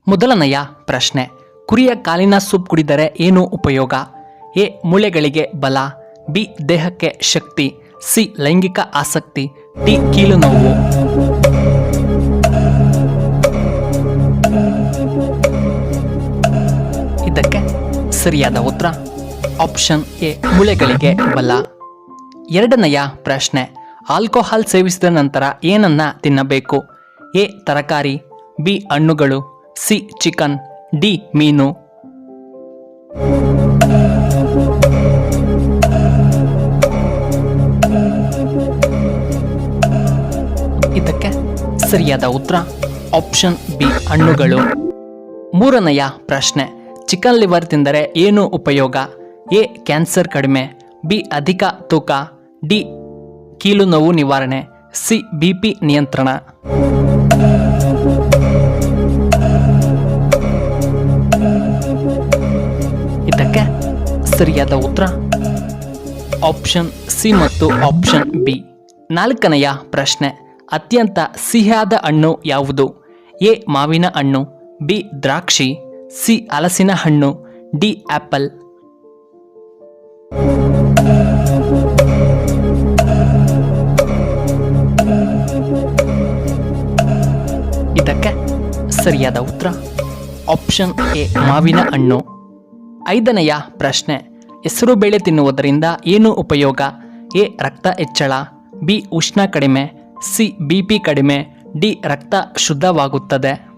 ಮೊದಲನೆಯ ಪ್ರಶ್ನೆ, ಕುರಿಯ ಕಾಲಿನ ಸೂಪ್ ಕುಡಿದರೆ ಏನು ಉಪಯೋಗ? ಎ. ಮೂಳೆಗಳಿಗೆ ಬಲ, ಬಿ. ದೇಹಕ್ಕೆ ಶಕ್ತಿ, ಸಿ. ಲೈಂಗಿಕ ಆಸಕ್ತಿ, ಡಿ. ಕೀಲು ನೋವು. ಇದಕ್ಕೆ ಸರಿಯಾದ ಉತ್ತರ ಆಪ್ಷನ್ ಎ. ಮೂಳೆಗಳಿಗೆ ಬಲ. ಎರಡನೆಯ ಪ್ರಶ್ನೆ, ಆಲ್ಕೋಹಾಲ್ ಸೇವಿಸಿದ ನಂತರ ಏನನ್ನ ತಿನ್ನಬೇಕು? ಎ. ತರಕಾರಿ, ಬಿ. ಹಣ್ಣುಗಳು, ಸಿ. Chicken, D. ಮೀನು. ಇದಕ್ಕೆ ಸರಿಯಾದ ಉತ್ತರ ಆಪ್ಷನ್ ಬಿ. ಹಣ್ಣುಗಳು. ಮೂರನೆಯ ಪ್ರಶ್ನೆ, ಚಿಕನ್ ಲಿವರ್ ತಿಂದರೆ ಏನು ಉಪಯೋಗ? ಎ. ಕ್ಯಾನ್ಸರ್ ಕಡಿಮೆ, ಬಿ. ಅಧಿಕ ತೂಕ, ಡಿ. ಕೀಲು ನೋವು ನಿವಾರಣೆ, ಸಿ. ಬಿಪಿ ನಿಯಂತ್ರಣ. ಇದಕ್ಕೆ ಸರಿಯಾದ ಉತ್ತರ ಆಪ್ಷನ್ ಸಿ ಮತ್ತು ಆಪ್ಷನ್ ಬಿ. ನಾಲ್ಕನೆಯ ಪ್ರಶ್ನೆ, ಅತ್ಯಂತ ಸಿಹಿಯಾದ ಹಣ್ಣು ಯಾವುದು? ಎ. ಮಾವಿನ ಹಣ್ಣು, ಬಿ. ದ್ರಾಕ್ಷಿ, ಸಿ. ಹಲಸಿನ ಹಣ್ಣು, ಡಿ. ಆಪಲ್. ಇದಕ್ಕೆ ಸರಿಯಾದ ಉತ್ತರ ಆಪ್ಷನ್ ಎ. ಮಾವಿನ ಹಣ್ಣು. ಐದನೆಯ ಪ್ರಶ್ನೆ, ಹೆಸರು ಬೇಳೆ ತಿನ್ನುವುದರಿಂದ ಏನು ಉಪಯೋಗ? ಎ. ರಕ್ತ ಹೆಚ್ಚಳ, ಬಿ. ಉಷ್ಣ ಕಡಿಮೆ, ಸಿ. ಬಿಪಿ ಕಡಿಮೆ, ಡಿ. ರಕ್ತ ಶುದ್ಧವಾಗುತ್ತದೆ.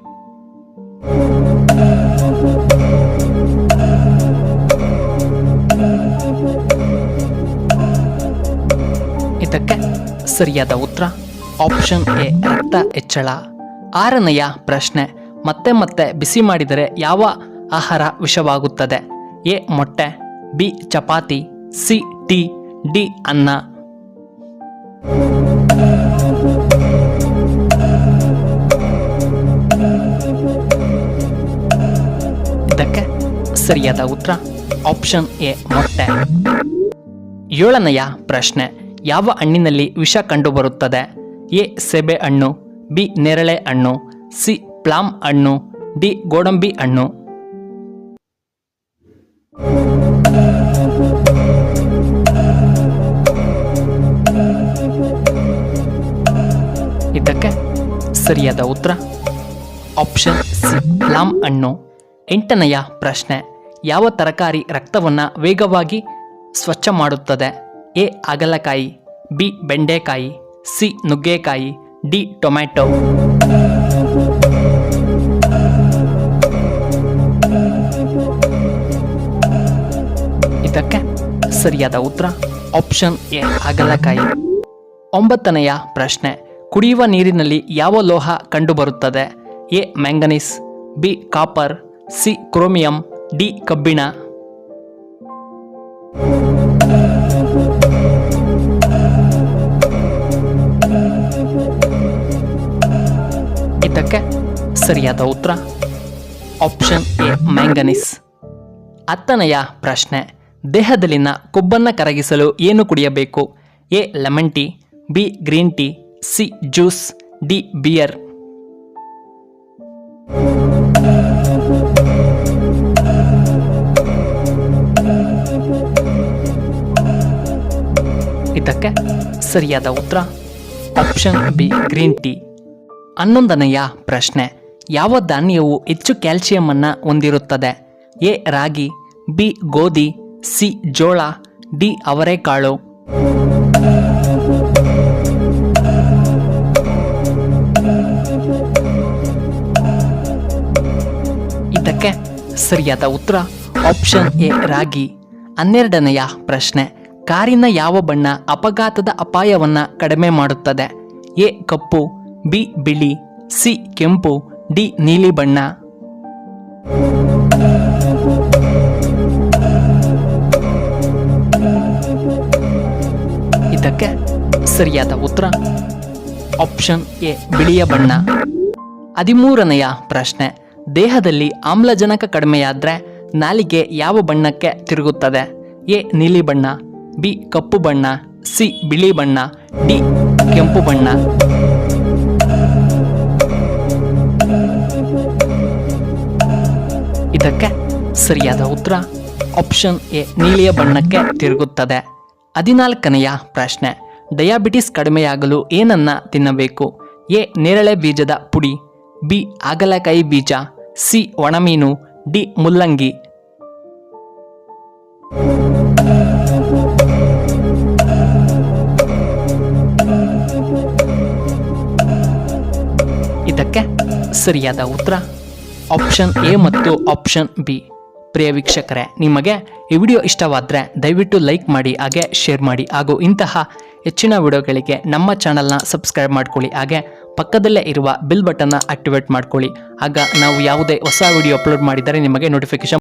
ಇದಕ್ಕೆ ಸರಿಯಾದ ಉತ್ತರ ಆಪ್ಷನ್ ಎ. ರಕ್ತ ಹೆಚ್ಚಳ. ಆರನೆಯ ಪ್ರಶ್ನೆ, ಮತ್ತೆ ಮತ್ತೆ ಬಿಸಿ ಮಾಡಿದರೆ ಯಾವ ಆಹಾರ ವಿಷವಾಗುತ್ತದೆ? ಎ. ಮೊಟ್ಟೆ, B. Chapati, C. Tea, D. ಅನ್ನ. ಇದಕ್ಕೆ ಸರಿಯಾದ ಉತ್ತರ ಆಪ್ಷನ್ ಎ. ಮೊಟ್ಟೆ. ಏಳನೆಯ ಪ್ರಶ್ನೆ, ಯಾವ ಹಣ್ಣಿನಲ್ಲಿ ವಿಷ ಕಂಡುಬರುತ್ತದೆ? ಎ. ಸೆಬೆ ಹಣ್ಣು, ಬಿ. ನೇರಳೆ ಹಣ್ಣು, ಸಿ. ಪ್ಲಾಮ್ ಹಣ್ಣು, ಡಿ. ಗೋಡಂಬಿ ಹಣ್ಣು. ಇದಕ್ಕೆ ಸರಿಯಾದ ಉತ್ತರ ಆಪ್ಷನ್ ಸಿ. ಪ್ಲಾಮ್ ಹಣ್ಣು. ಎಂಟನೆಯ ಪ್ರಶ್ನೆ, ಯಾವ ತರಕಾರಿ ರಕ್ತವನ್ನು ವೇಗವಾಗಿ ಸ್ವಚ್ಛ ಮಾಡುತ್ತದೆ? ಎ. ಹಾಗಲಕಾಯಿ, ಬಿ. ಬೆಂಡೆಕಾಯಿ, ಸಿ. ನುಗ್ಗೆಕಾಯಿ, ಡಿ. ಟೊಮ್ಯಾಟೊ. ಇದಕ್ಕೆ ಸರಿಯಾದ ಉತ್ತರ ಆಪ್ಷನ್ ಎ. ಹಾಗಲಕಾಯಿ. ಒಂಬತ್ತನೆಯ ಪ್ರಶ್ನೆ, ಕುಡಿಯುವ ನೀರಿನಲ್ಲಿ ಯಾವ ಲೋಹ ಕಂಡುಬರುತ್ತದೆ? A. Manganese, B. Copper, C. Chromium, D. ಕಬ್ಬಿಣ. ಇದಕ್ಕೆ ಸರಿಯಾದ ಉತ್ತರ ಆಪ್ಷನ್ ಎ. ಮ್ಯಾಂಗನೀಸ್. ಹತ್ತನೆಯ ಪ್ರಶ್ನೆ, ದೇಹದಲ್ಲಿನ ಕೊಬ್ಬನ್ನು ಕರಗಿಸಲು ಏನು ಕುಡಿಯಬೇಕು? A. Lemon tea, B. Green tea, C. Juice, D. Beer. ಇದಕ್ಕೆ ಸರಿಯಾದ ಉತ್ತರ ಆಪ್ಷನ್ ಬಿ. Green tea. ಹನ್ನೊಂದನೆಯ ಪ್ರಶ್ನೆ, ಯಾವ ಧಾನ್ಯವು ಹೆಚ್ಚು ಕ್ಯಾಲ್ಸಿಯಂ ಅನ್ನು ಹೊಂದಿರುತ್ತದೆ? ಎ. ರಾಗಿ, ಬಿ. ಗೋಧಿ, ಸಿ. ಜೋಳ, ಡಿ. ಅವರೆಕಾಳು. ಇದಕ್ಕೆ ಸರಿಯಾದ ಉತ್ತರ ಆಪ್ಷನ್ ಎ. ರಾಗಿ. ಹನ್ನೆರಡನೆಯ ಪ್ರಶ್ನೆ, ಕಾರಿನ ಯಾವ ಬಣ್ಣ ಅಪಘಾತದ ಅಪಾಯವನ್ನು ಕಡಿಮೆ ಮಾಡುತ್ತದೆ? ಎ. Cup, B. ಬಿಳಿ, ಸಿ. ಕೆಂಪು, ಡಿ. ನೀಲಿ ಬಣ್ಣ. ಇದಕ್ಕೆ ಸರಿಯಾದ ಉತ್ತರ ಆಪ್ಷನ್ ಎ. ಬಿಳಿಯ ಬಣ್ಣ. 13ನೆಯ ಪ್ರಶ್ನೆ, ದೇಹದಲ್ಲಿ ಆಮ್ಲಜನಕ ಕಡಿಮೆಯಾದರೆ ನಾಲಿಗೆ ಯಾವ ಬಣ್ಣಕ್ಕೆ ತಿರುಗುತ್ತದೆ? ಎ. ನೀಲಿ ಬಣ್ಣ, ಬಿ. ಕಪ್ಪು ಬಣ್ಣ, ಸಿ. ಬಿಳಿ ಬಣ್ಣ, ಡಿ. ಕೆಂಪು ಬಣ್ಣ. ಇದಕ್ಕೆ ಸರಿಯಾದ ಉತ್ತರ ಆಪ್ಷನ್ ಎ ನೀಲಿಯ ಬಣ್ಣಕ್ಕೆ ತಿರುಗುತ್ತದೆ. 14ನೆಯ ಪ್ರಶ್ನೆ, ಡಯಾಬಿಟಿಸ್ ಕಡಿಮೆಯಾಗಲು ಏನನ್ನ ತಿನ್ನಬೇಕು? ಎ ನೇರಳೆ ಬೀಜದ ಪುಡಿ, ಬಿ ಹಾಗಲಕಾಯಿ ಬೀಜ, ಸಿ ಒಣಮೀನು, ಡಿ ಮುಲ್ಲಂಗಿ. ಇದಕ್ಕೆ ಸರಿಯಾದ ಉತ್ತರ ಆಪ್ಷನ್ ಎ ಮತ್ತು ಆಪ್ಷನ್ ಬಿ. ಪ್ರಿಯ ವೀಕ್ಷಕರೇ, ನಿಮಗೆ ಈ ವಿಡಿಯೋ ಇಷ್ಟವಾದರೆ ದಯವಿಟ್ಟು ಲೈಕ್ ಮಾಡಿ, ಹಾಗೆ ಶೇರ್ ಮಾಡಿ, ಹಾಗೂ ಇಂತಹ ಹೆಚ್ಚಿನ ವಿಡಿಯೋಗಳಿಗೆ ನಮ್ಮ ಚಾನಲ್ನ ಸಬ್ಸ್ಕ್ರೈಬ್ ಮಾಡ್ಕೊಳ್ಳಿ. ಹಾಗೆ ಪಕ್ಕದಲ್ಲೇ ಇರುವ ಬೆಲ್ ಬಟನ್ನ ಆಕ್ಟಿವೇಟ್ ಮಾಡ್ಕೊಳ್ಳಿ. ಆಗ ನಾವು ಯಾವುದೇ ಹೊಸ ವಿಡಿಯೋ ಅಪ್ಲೋಡ್ ಮಾಡಿದರೆ ನಿಮಗೆ ನೋಟಿಫಿಕೇಶನ್